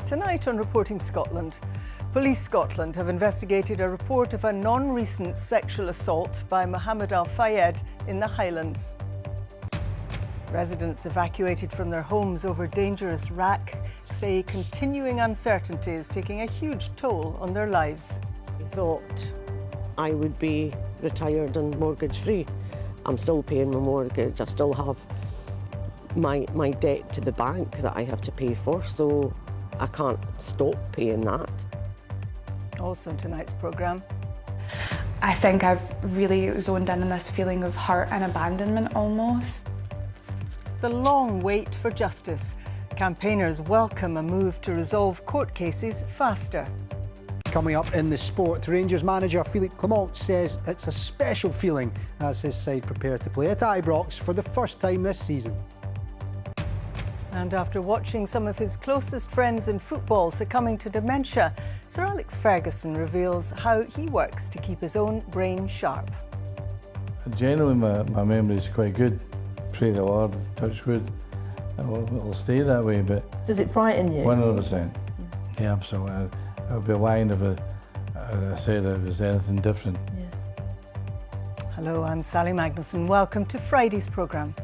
Tonight on Reporting Scotland, Police Scotland have investigated a report of a non-recent sexual assault by Mohammed Al-Fayed in the Highlands. Residents evacuated from their homes over dangerous RAAC say continuing uncertainty is taking a huge toll on their lives. I thought I would be retired and mortgage-free. I'm still paying my mortgage. I still have my debt to the bank that I have to pay for, so I can't stop paying that. Also in tonight's programme. I think I've really zoned in on this feeling of hurt and abandonment almost. The long wait for justice. Campaigners welcome a move to resolve court cases faster. Coming up in the sport, Rangers manager Camanachd says it's a special feeling as his side prepare to play at Ibrox for the first time this season. And after watching some of his closest friends in football succumbing to dementia, Sir Alex Ferguson reveals how he works to keep his own brain sharp. Generally, my memory is quite good. Pray the Lord, touch wood, it'll stay that way. But does it frighten you? 100%. Yeah, absolutely. I would be lying if I said it was anything different. Yeah. Hello, I'm Sally Magnuson. Welcome to Friday's programme.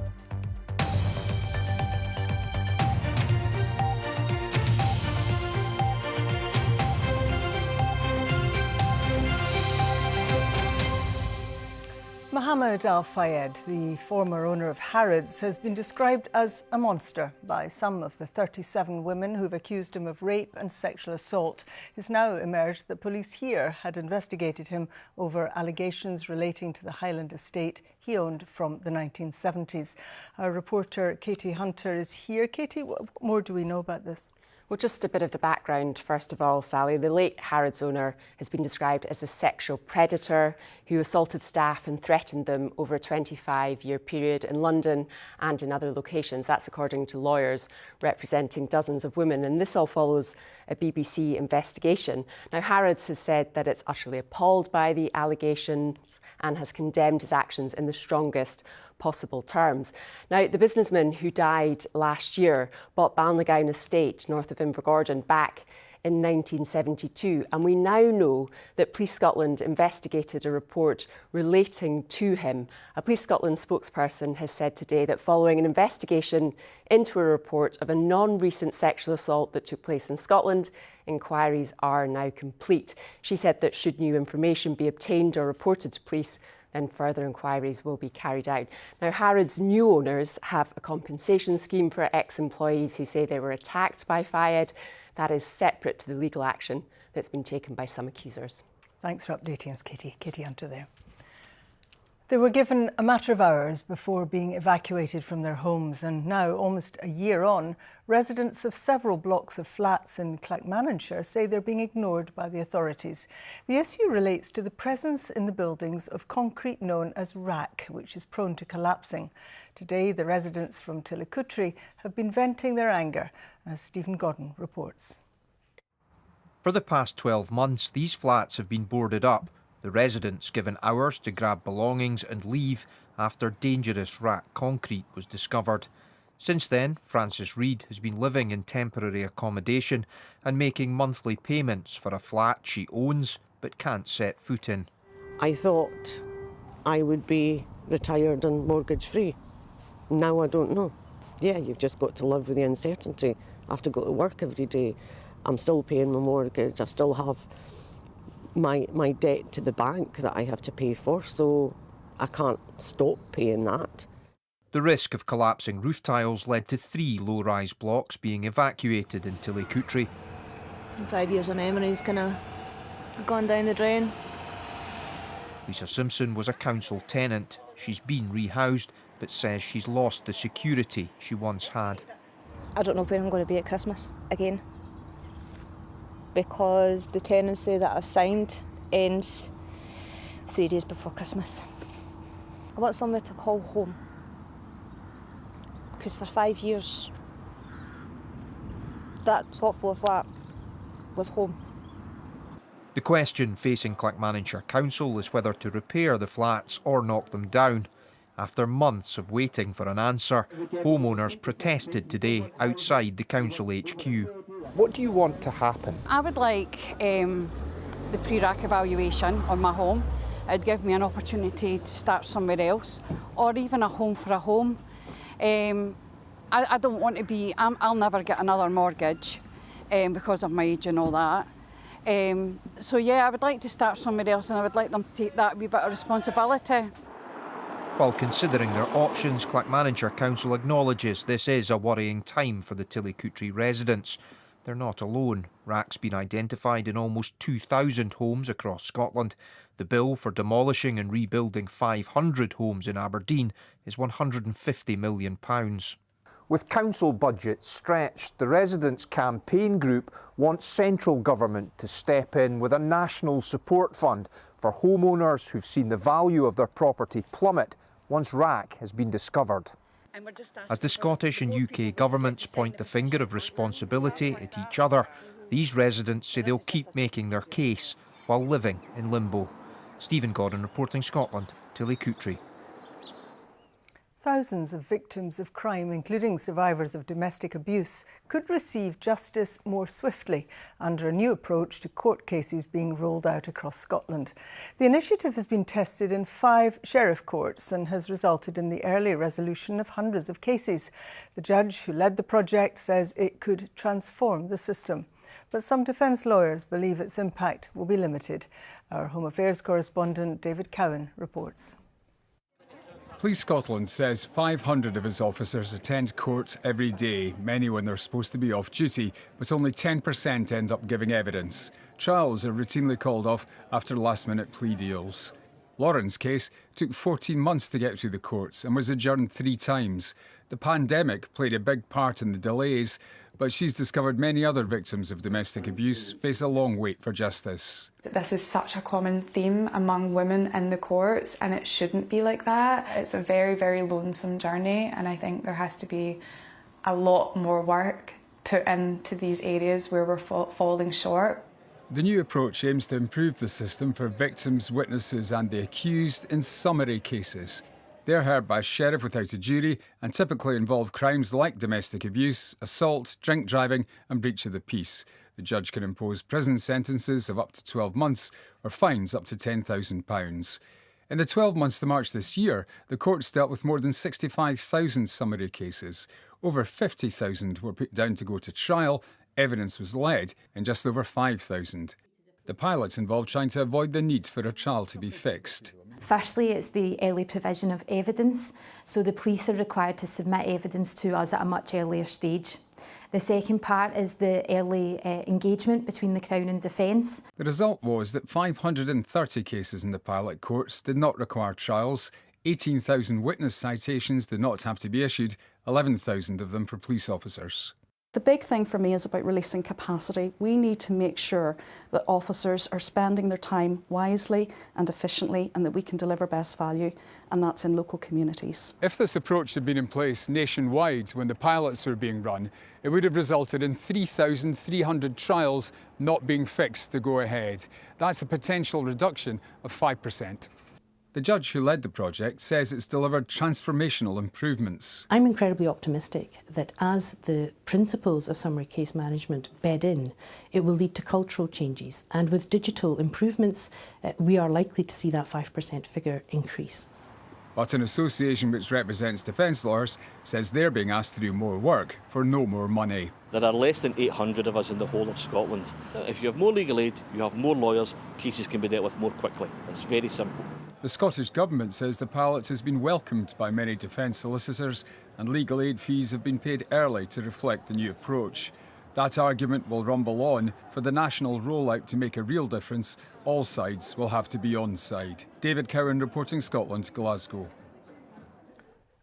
Mohammed Al-Fayed, the former owner of Harrods, has been described as a monster by some of the 37 women who've accused him of rape and sexual assault. It's now emerged that police here had investigated him over allegations relating to the Highland estate he owned from the 1970s. Our reporter Katie Hunter is here. Katie, what more do we know about this? Well, just a bit of the background, first of all, Sally. The late Harrods owner has been described as a sexual predator who assaulted staff and threatened them over a 25-year period in London and in other locations. That's according to lawyers representing dozens of women. And this all follows a BBC investigation. Now, Harrods has said that it's utterly appalled by the allegations and has condemned his actions in the strongest possible terms. Now, the businessman who died last year bought Balnagown Estate north of Invergordon back in 1972, and we now know that Police Scotland investigated a report relating to him. A Police Scotland spokesperson has said today that following an investigation into a report of a non-recent sexual assault that took place in Scotland, inquiries are now complete. She said that should new information be obtained or reported to police, then further inquiries will be carried out. Now, Harrods' new owners have a compensation scheme for ex-employees who say they were attacked by Fayed. That is separate to the legal action that's been taken by some accusers. Thanks for updating us, Katie. Katie Hunter there. They were given a matter of hours before being evacuated from their homes, and now, almost a year on, residents of several blocks of flats in Camanachd say they're being ignored by the authorities. The issue relates to the presence in the buildings of concrete known as RAAC, which is prone to collapsing. Today, the residents from Tillicootree have been venting their anger, as Stephen Godden reports. For the past 12 months, these flats have been boarded up, the residents given hours to grab belongings and leave after dangerous RAAC concrete was discovered. Since then, Frances Reid has been living in temporary accommodation and making monthly payments for a flat she owns but can't set foot in. I thought I would be retired and mortgage-free. Now I don't know. Yeah, you've just got to live with the uncertainty. I have to go to work every day. I'm still paying my mortgage. I still have my debt to the bank that I have to pay for, so I can't stop paying that. The risk of collapsing roof tiles led to 3 low-rise blocks being evacuated in Tillicootree. 5 years of memories kind of gone down the drain. Lisa Simpson was a council tenant. She's been rehoused, but says she's lost the security she once had. I don't know where I'm going to be at Christmas again, because the tenancy that I've signed ends 3 days before Christmas. I want somewhere to call home, because for 5 years that top floor flat was home. The question facing Camanachd Council is whether to repair the flats or knock them down. After months of waiting for an answer, homeowners protested today outside the council HQ. What do you want to happen? I would like the pre-RAAC evaluation on my home. It'd give me an opportunity to start somewhere else, or even a home for a home. I don't want to be, I'll never get another mortgage because of my age and all that. So yeah, I would like to start somewhere else, and I would like them to take that wee bit of responsibility. While considering their options, Camanachd Council acknowledges this is a worrying time for the Tillicoultry residents. They're not alone. RAAC's been identified in almost 2,000 homes across Scotland. The bill for demolishing and rebuilding 500 homes in Aberdeen is £150 million. With council budgets stretched, the residents' campaign group wants central government to step in with a national support fund for homeowners who've seen the value of their property plummet once RAAC has been discovered. As the Scottish and UK governments point the finger of responsibility at each other, these residents say they'll keep making their case while living in limbo. Stephen Gordon reporting Scotland, Tillicoultry. Thousands of victims of crime, including survivors of domestic abuse, could receive justice more swiftly under a new approach to court cases being rolled out across Scotland. The initiative has been tested in 5 sheriff courts and has resulted in the early resolution of hundreds of cases. The judge who led the project says it could transform the system. But some defence lawyers believe its impact will be limited. Our Home Affairs correspondent David Cowan reports. Police Scotland says 500 of its officers attend court every day, many when they're supposed to be off duty, but only 10% end up giving evidence. Trials are routinely called off after last-minute plea deals. Lauren's case took 14 months to get through the courts and was adjourned 3 times. The pandemic played a big part in the delays, but she's discovered many other victims of domestic abuse face a long wait for justice. This is such a common theme among women in the courts, and it shouldn't be like that. It's a very, very lonesome journey, and I think there has to be a lot more work put into these areas where we're falling short. The new approach aims to improve the system for victims, witnesses and the accused in summary cases. They're heard by a sheriff without a jury and typically involve crimes like domestic abuse, assault, drink driving and breach of the peace. The judge can impose prison sentences of up to 12 months or fines up to £10,000. In the 12 months to March this year, the courts dealt with more than 65,000 summary cases. Over 50,000 were put down to go to trial. Evidence was led in just over 5,000. The pilots involved trying to avoid the need for a trial to be fixed. Firstly, it's the early provision of evidence, so the police are required to submit evidence to us at a much earlier stage. The second part is the early engagement between the Crown and Defence. The result was that 530 cases in the pilot courts did not require trials, 18,000 witness citations did not have to be issued, 11,000 of them for police officers. The big thing for me is about releasing capacity. We need to make sure that officers are spending their time wisely and efficiently and that we can deliver best value, and that's in local communities. If this approach had been in place nationwide when the pilots were being run, it would have resulted in 3,300 trials not being fixed to go ahead. That's a potential reduction of 5%. The judge who led the project says it's delivered transformational improvements. I'm incredibly optimistic that as the principles of summary case management bed in, it will lead to cultural changes. And with digital improvements, we are likely to see that 5% figure increase. But an association which represents defence lawyers says they're being asked to do more work for no more money. There are less than 800 of us in the whole of Scotland. If you have more legal aid, you have more lawyers, cases can be dealt with more quickly. It's very simple. The Scottish Government says the pilot has been welcomed by many defence solicitors and legal aid fees have been paid early to reflect the new approach. That argument will rumble on. For the national rollout to make a real difference, all sides will have to be on side. David Cowan reporting Scotland, Glasgow.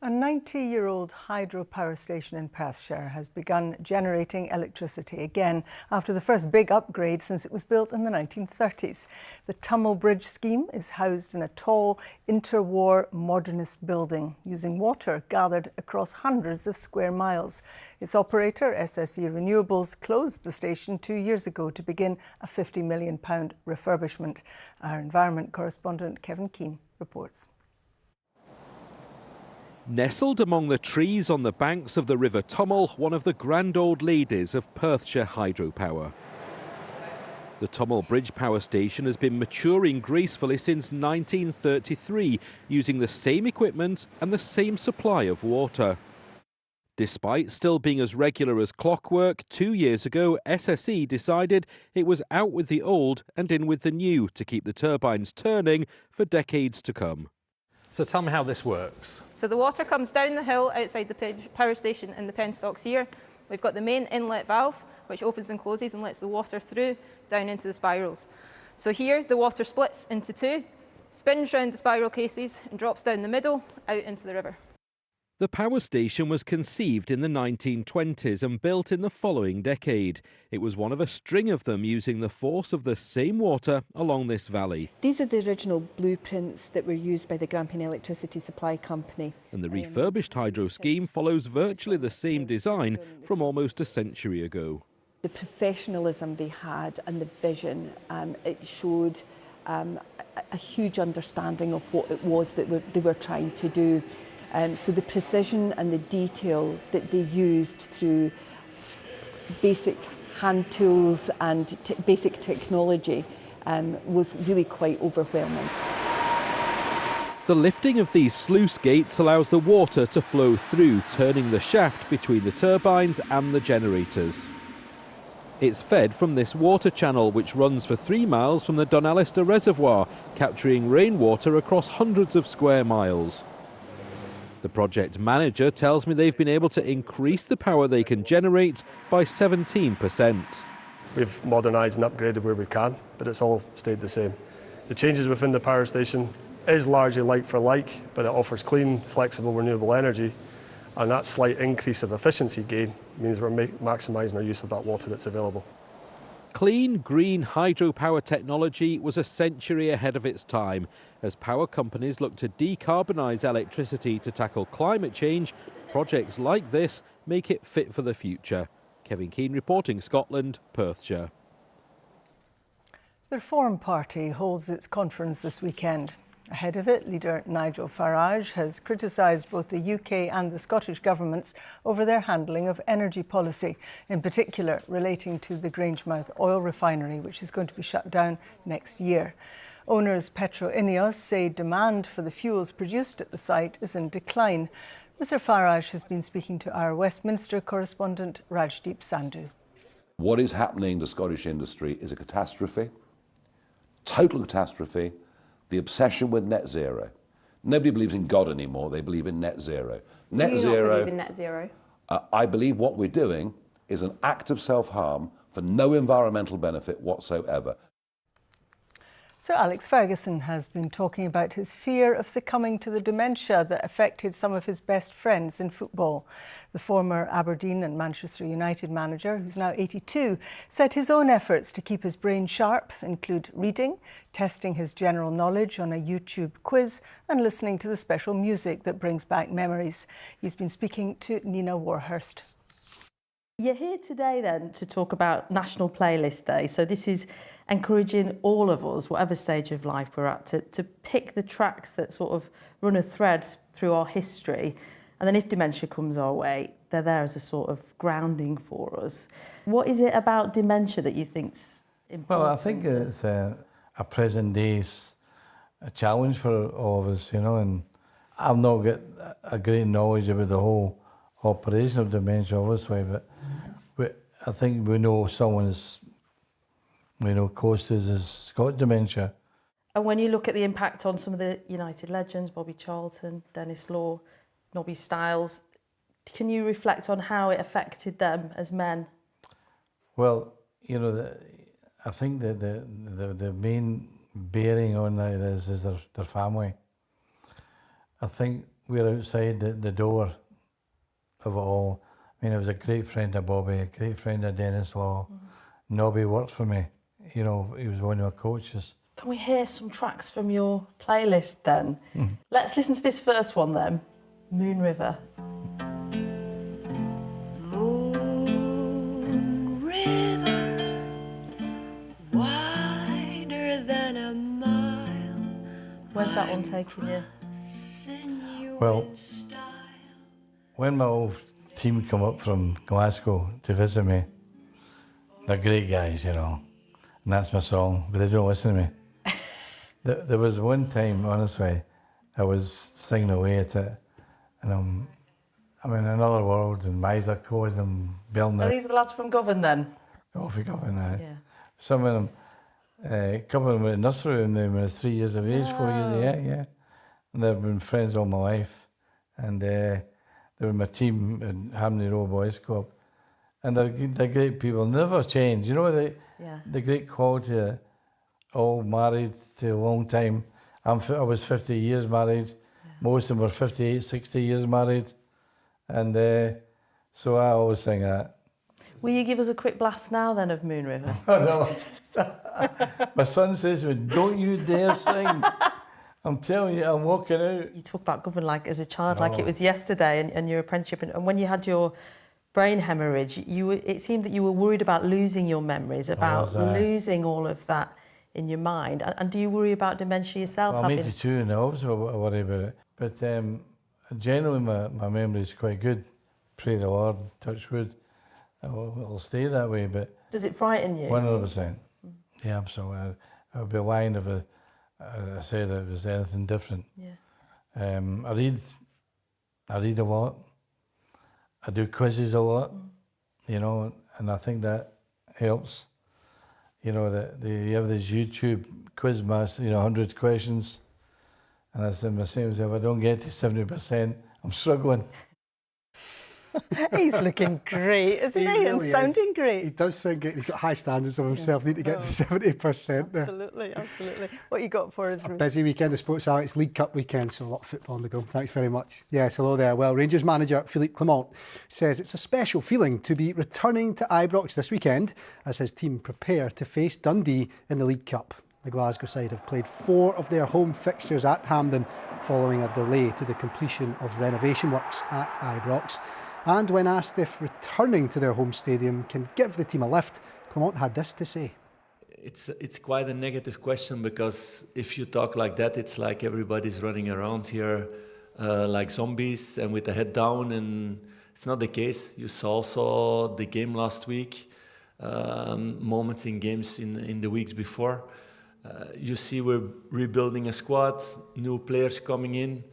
A 90-year-old hydropower station in Perthshire has begun generating electricity again after the first big upgrade since it was built in the 1930s. The Tummel Bridge scheme is housed in a tall, interwar modernist building using water gathered across hundreds of square miles. Its operator, SSE Renewables, closed the station 2 years ago to begin a £50 million refurbishment. Our environment correspondent Kevin Keane reports. Nestled among the trees on the banks of the River Tummel, one of the grand old ladies of Perthshire hydropower. The Tummel Bridge Power Station has been maturing gracefully since 1933, using the same equipment and the same supply of water. Despite still being as regular as clockwork, 2 years ago SSE decided it was out with the old and in with the new to keep the turbines turning for decades to come. So tell me how this works. So the water comes down the hill outside the power station in the penstocks here. We've got the main inlet valve, which opens and closes and lets the water through down into the spirals. So here the water splits into two, spins round the spiral cases and drops down the middle out into the river. The power station was conceived in the 1920s and built in the following decade. It was one of a string of them using the force of the same water along this valley. These are the original blueprints that were used by the Grampian Electricity Supply Company. And the refurbished hydro scheme follows virtually the same design from almost a century ago. The professionalism they had and the vision, it showed a huge understanding of what it was that they were trying to do. So the precision and the detail that they used through basic hand tools and basic technology was really quite overwhelming. The lifting of these sluice gates allows the water to flow through, turning the shaft between the turbines and the generators. It's fed from this water channel, which runs for 3 miles from the Dunalister Reservoir, capturing rainwater across hundreds of square miles. The project manager tells me they've been able to increase the power they can generate by 17%. We've modernised and upgraded where we can, but it's all stayed the same. The changes within the power station is largely like for like, but it offers clean, flexible, renewable energy, and that slight increase of efficiency gain means we're maximising our use of that water that's available. Clean, green hydropower technology was a century ahead of its time. As power companies look to decarbonise electricity to tackle climate change, projects like this make it fit for the future. Kevin Keane reporting, Scotland, Perthshire. The Reform Party holds its conference this weekend. Ahead of it, leader Nigel Farage has criticised both the UK and the Scottish governments over their handling of energy policy, in particular relating to the Grangemouth oil refinery, which is going to be shut down next year. Owners Petro Ineos say demand for the fuels produced at the site is in decline. Mr Farage has been speaking to our Westminster correspondent Rajdeep Sandhu. What is happening to Scottish industry is a catastrophe, total catastrophe. The obsession with net zero. Nobody believes in God anymore, they believe in net zero. Do you not believe in net zero? I believe what we're doing is an act of self-harm for no environmental benefit whatsoever. Sir Alex Ferguson has been talking about his fear of succumbing to the dementia that affected some of his best friends in football. The former Aberdeen and Manchester United manager, who's now 82, said his own efforts to keep his brain sharp include reading, testing his general knowledge on a YouTube quiz and listening to the special music that brings back memories. He's been speaking to Nina Warhurst. You're here today then to talk about National Playlist Day. So this is encouraging all of us, whatever stage of life we're at, to pick the tracks that sort of run a thread through our history. And then if dementia comes our way, they're there as a sort of grounding for us. What is it about dementia that you think's important? Well, I think it's a present day's a challenge for all of us, you know, and I've not got a great knowledge about the whole operation of dementia, obviously, but I think we know someone's, close to us has got dementia. And when you look at the impact on some of the United legends, Bobby Charlton, Dennis Law, Nobby Stiles, can you reflect on how it affected them as men? Well, I think that the main bearing on that is their family. I think we're outside the door of it all. I mean, I was a great friend of Bobby, a great friend of Dennis Law. Nobby worked for me. He was one of my coaches. Can we hear some tracks from your playlist then? Let's listen to this first one then, Moon River. Moon River, wider than a mile. Where's that one taking you? Well, When my old team come up from Glasgow to visit me, they're great guys, you know, and that's my song, but they don't listen to me. There was one time, honestly, I was singing away at it, and I'm in another world, and my eyes are closed, and I'm belting Are out. these the lads from Govan then? Oh, for Govan, now. Yeah. Some of them, a couple of them were in nursery when they were 3 years of age, 4 years, yeah. And they've been friends all my life. And they were my team in Hamley Row Boys Club. And they're great people, never change. You know, the great quality, all married to a long time. I was 50 years married. Most of them were 58, 60 years married. And so I always sing that. Will you give us a quick blast now then of Moon River? No. My son says to me, don't you dare sing. I'm telling you, I'm walking out. You talk about Govan like as a child, like it was yesterday, and your apprenticeship. And when you had your brain hemorrhage, it seemed that you were worried about losing your memories, about losing all of that in your mind. And do you worry about dementia yourself? Well, I'm 82 and I also worry about it. But generally, my memory is quite good. Pray the Lord, touch wood. It'll stay that way. But does it frighten you? 100%. Yeah, absolutely. I would be lying if I said it was anything different. Yeah. I read a lot. I do quizzes a lot, you know, and I think that helps. You know, you have this YouTube quiz master, you know, 100 questions. And I said myself, if I don't get to 70%, I'm struggling. He's looking great, isn't he? Really and sounding great. He does sound great. He's got high standards of himself. Need to get to 70% there. Absolutely, absolutely. What you got for us, A Ruth? busy weekend of sports, Alex. League Cup weekend, so a lot of football on the go. Thanks very much. Yes, hello there. Well, Rangers manager Philippe Clement says it's a special feeling to be returning to Ibrox this weekend as his team prepare to face Dundee in the League Cup. The Glasgow side have played 4 of their home fixtures at Hampden following a delay to the completion of renovation works at Ibrox. And when asked if returning to their home stadium can give the team a lift, Clement had this to say. It's quite a negative question, because if you talk like that, it's like everybody's running around here like zombies and with the head down, and it's not the case. You saw also the game last week, moments in games in the weeks before. You see we're rebuilding a squad, new players coming in.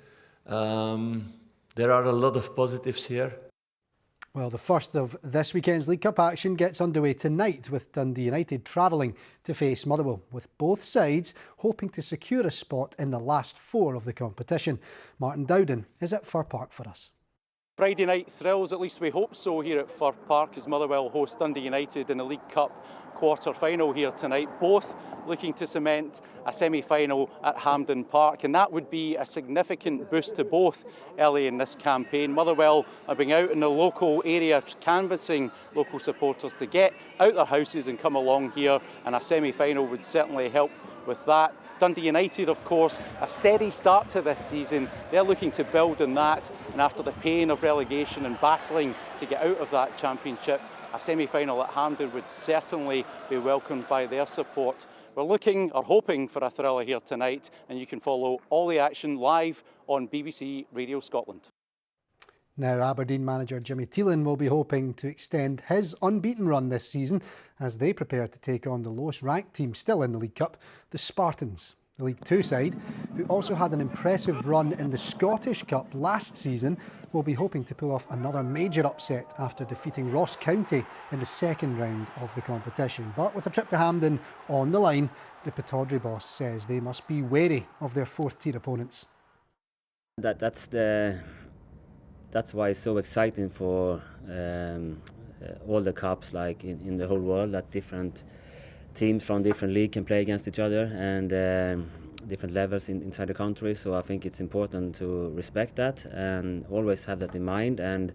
There are a lot of positives here. Well, the first of this weekend's League Cup action gets underway tonight with Dundee United travelling to face Motherwell, with both sides hoping to secure a spot in the last 4 of the competition. Martin Dowden is at Fir Park for us. Friday night thrills, at least we hope so, here at Fir Park as Motherwell host Dundee United in the League Cup quarter-final here tonight, both looking to cement a semi-final at Hampden Park, and that would be a significant boost to both early in this campaign. Motherwell are being out in the local area canvassing local supporters to get out their houses and come along here, and a semi-final would certainly help with that. Dundee United, of course, a steady start to this season. They're looking to build on that, and after the pain of relegation and battling to get out of that championship, a semi-final at Hampden would certainly be welcomed by their support. We're looking or hoping for a thriller here tonight, and you can follow all the action live on BBC Radio Scotland. Now, Aberdeen manager Jimmy Teelan will be hoping to extend his unbeaten run this season as they prepare to take on the lowest ranked team still in the League Cup, the Spartans. The League Two side, who also had an impressive run in the Scottish Cup last season, will be hoping to pull off another major upset after defeating Ross County in the second round of the competition. But with a trip to Hampden on the line, the Pittodrie boss says they must be wary of their fourth-tier opponents. That's why it's so exciting for all the cups, like in the whole world, that different teams from different leagues can play against each other, and different levels inside the country. So I think it's important to respect that and always have that in mind. And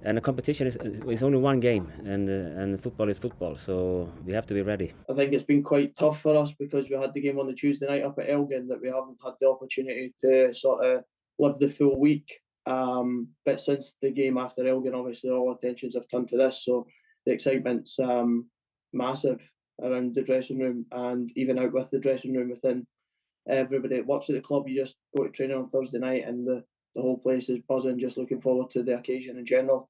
the competition is only one game, and football is football. So we have to be ready. I think it's been quite tough for us because we had the game on the Tuesday night up at Elgin that we haven't had the opportunity to sort of live the full week. But since the game after Elgin, obviously all attentions have turned to this. So the excitement's massive around the dressing room, and even out with the dressing room within everybody that works at the club. You just go to training on Thursday night and the whole place is buzzing, just looking forward to the occasion in general.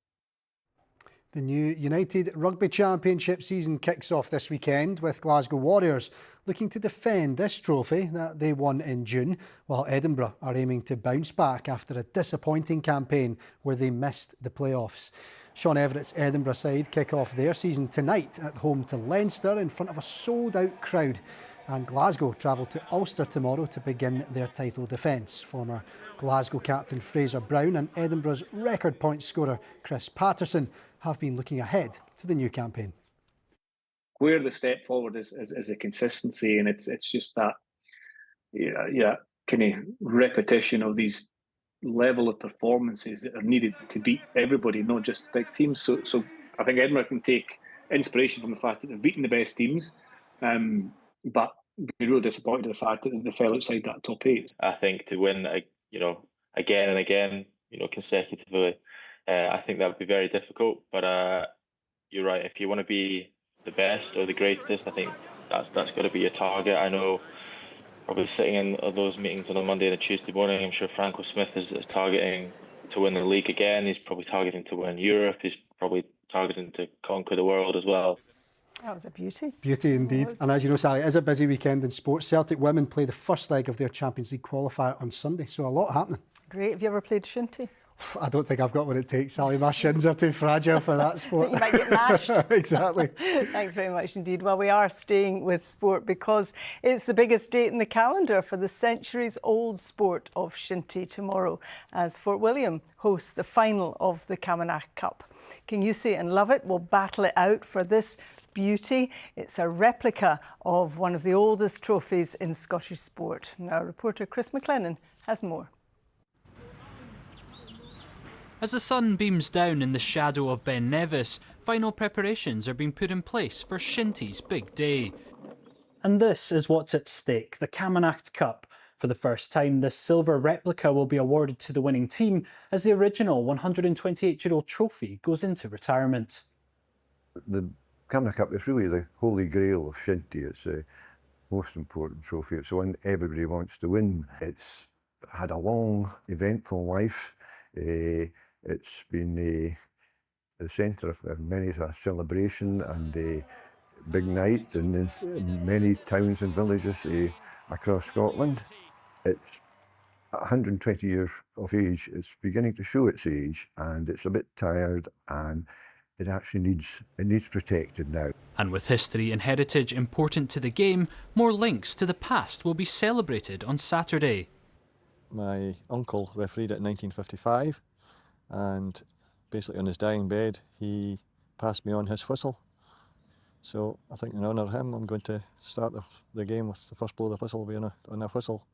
The new United Rugby Championship season kicks off this weekend with Glasgow Warriors looking to defend this trophy that they won in June, while Edinburgh are aiming to bounce back after a disappointing campaign where they missed the playoffs. Sean Everett's Edinburgh side kick off their season tonight at home to Leinster in front of a sold-out crowd. And Glasgow travel to Ulster tomorrow to begin their title defence. Former Glasgow captain Fraser Brown and Edinburgh's record point scorer Chris Patterson have been looking ahead to the new campaign. Where the step forward is a consistency, and it's just that kind of repetition of these level of performances that are needed to beat everybody, not just the big teams. So I think Edinburgh can take inspiration from the fact that they've beaten the best teams, but be really disappointed at the fact that they fell outside that top 8. I think to win, again and again, consecutively, I think that would be very difficult. But you're right. If you want to be the best or the greatest, I think that's got to be your target. I know, probably sitting in those meetings on a Monday and a Tuesday morning, I'm sure Franco Smith is targeting to win the league again. He's probably targeting to win Europe. He's probably targeting to conquer the world as well. That was a beauty. Beauty indeed. And as you know, Sally, it is a busy weekend in sports. Celtic women play the first leg of their Champions League qualifier on Sunday, so a lot happening. Great. Have you ever played shinty? I don't think I've got what it takes, Sally. My shins are too fragile for that sport. You might get mashed. Exactly. Thanks very much indeed. Well, we are staying with sport because it's the biggest date in the calendar for the centuries-old sport of shinty tomorrow, as Fort William hosts the final of the Camanachd Cup. King Yusi and Lovett will battle it out for this beauty. It's a replica of one of the oldest trophies in Scottish sport. Now, reporter Chris McLennan has more. As the sun beams down in the shadow of Ben Nevis, final preparations are being put in place for Shinty's big day. And this is what's at stake, the Camanachd Cup. For the first time, this silver replica will be awarded to the winning team as the original 128-year-old trophy goes into retirement. The Camanachd Cup is really the holy grail of shinty. It's the most important trophy. It's the one everybody wants to win. It's had a long, eventful life. It's been the centre of many a celebration and a big night in many towns and villages across Scotland. It's 120 years of age. It's beginning to show its age, and it's a bit tired, and it actually needs protected now. And with history and heritage important to the game, more links to the past will be celebrated on Saturday. My uncle refereed it in 1955, and basically on his dying bed he passed me on his whistle. So I think in honour of him I'm going to start the game with the first blow of the whistle being on a whistle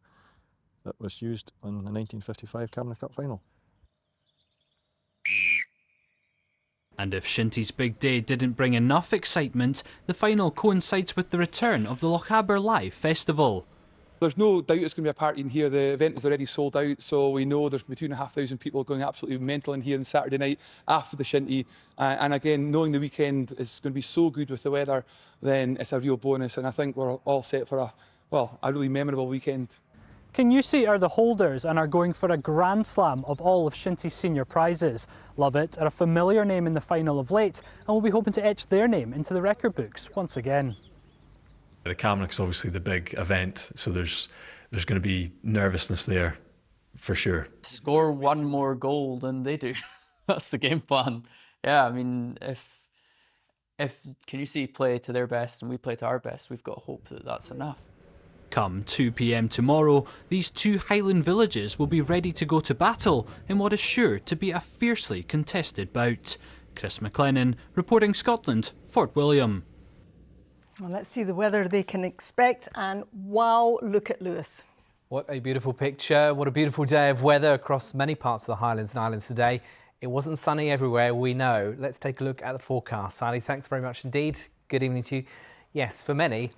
that was used on the 1955 Camanachd Cup final. And if Shinty's big day didn't bring enough excitement, the final coincides with the return of the Lochaber Live Festival. There's no doubt it's going to be a party in here. The event is already sold out, so we know there's going to be 2,500 people going absolutely mental in here on Saturday night after the shinty. And again, knowing the weekend is going to be so good with the weather, then it's a real bonus. And I think we're all set for a really memorable weekend. King Yusi are the holders and are going for a grand slam of all of Shinty's senior prizes. Lovett are a familiar name in the final of late and will be hoping to etch their name into the record books once again. The Camanachd obviously the big event, so there's going to be nervousness there for sure. Score one more goal than they do. That's the game plan. Yeah, I mean, if King Yusi play to their best and we play to our best, we've got hope that that's enough. Come 2 p.m. tomorrow, these two Highland villages will be ready to go to battle in what is sure to be a fiercely contested bout. Chris McLennan, reporting Scotland, Fort William. Well, let's see the weather they can expect, and wow, look at Lewis. What a beautiful picture, what a beautiful day of weather across many parts of the Highlands and Islands today. It wasn't sunny everywhere, we know. Let's take a look at the forecast. Sally, thanks very much indeed. Good evening to you. Yes, for many,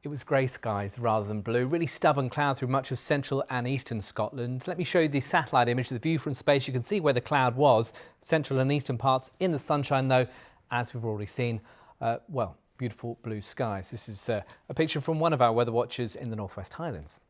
it was grey skies rather than blue. Really stubborn cloud through much of central and eastern Scotland. Let me show you the satellite image, the view from space. You can see where the cloud was. Central and eastern parts in the sunshine though, as we've already seen. Well, beautiful blue skies. This is a picture from one of our weather watchers in the Northwest Highlands.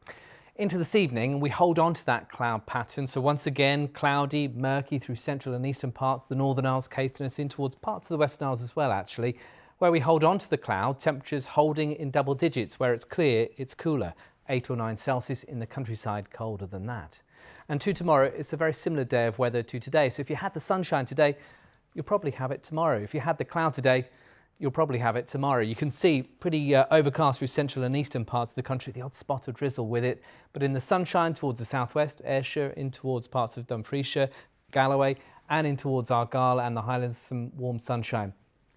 Into this evening, we hold on to that cloud pattern. So once again, cloudy, murky through central and eastern parts, the Northern Isles, Caithness, in towards parts of the Western Isles as well, actually. Where we hold on to the cloud, temperatures holding in double digits. Where it's clear, it's cooler. 8 or 9 Celsius, in the countryside colder than that. And to tomorrow, it's a very similar day of weather to today. So if you had the sunshine today, you'll probably have it tomorrow. If you had the cloud today, you'll probably have it tomorrow. You can see pretty overcast through central and eastern parts of the country, the odd spot of drizzle with it. But in the sunshine towards the southwest, Ayrshire, in towards parts of Dumfriesshire, Galloway, and in towards Argyll and the Highlands, some warm sunshine.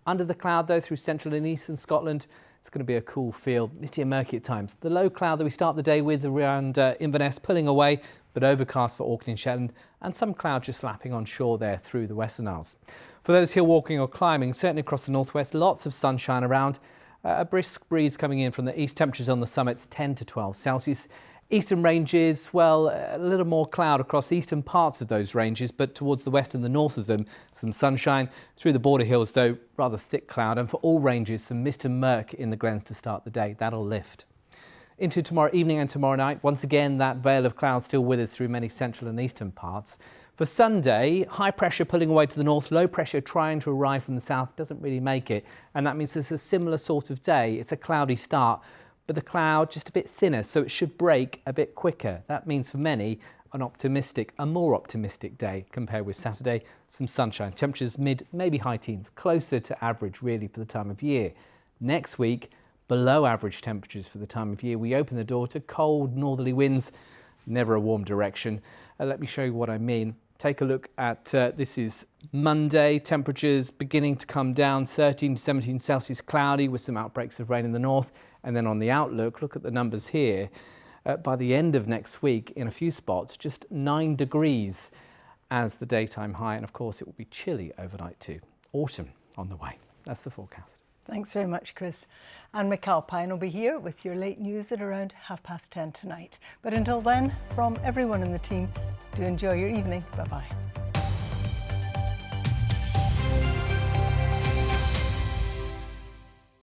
Under the cloud, though, through central and eastern Scotland, it's going to be a cool feel, misty and murky at times. The low cloud that we start the day with around Inverness pulling away, but overcast for Orkney and Shetland, and some cloud just lapping on shore there through the Western Isles. For those hill walking or climbing, certainly across the northwest, lots of sunshine around. A brisk breeze coming in from the east, temperatures on the summits 10 to 12 Celsius. Eastern ranges, well, a little more cloud across eastern parts of those ranges, but towards the west and the north of them, some sunshine. Through the border hills, though, rather thick cloud, and for all ranges, some mist and murk in the glens to start the day. That'll lift. Into tomorrow evening and tomorrow night, once again, that veil of cloud still with us through many central and eastern parts. For Sunday, high pressure pulling away to the north, low pressure trying to arrive from the south, doesn't really make it. And that means it's a similar sort of day. It's a cloudy start, but the cloud just a bit thinner, so it should break a bit quicker. That means for many, a more optimistic day compared with Saturday. Some sunshine, temperatures mid, maybe high teens, closer to average really for the time of year. Next week, below average temperatures for the time of year. We open the door to cold northerly winds, never a warm direction. Let me show you what I mean. Take a look at, this is Monday, temperatures beginning to come down, 13 to 17 Celsius, cloudy with some outbreaks of rain in the north. And then on the outlook, look at the numbers here. By the end of next week, in a few spots, just 9 degrees as the daytime high. And of course, it will be chilly overnight too. Autumn on the way. That's the forecast. Thanks very much, Chris. And McAlpine will be here with your late news at around 10:30 tonight. But until then, from everyone in the team, do enjoy your evening. Bye-bye.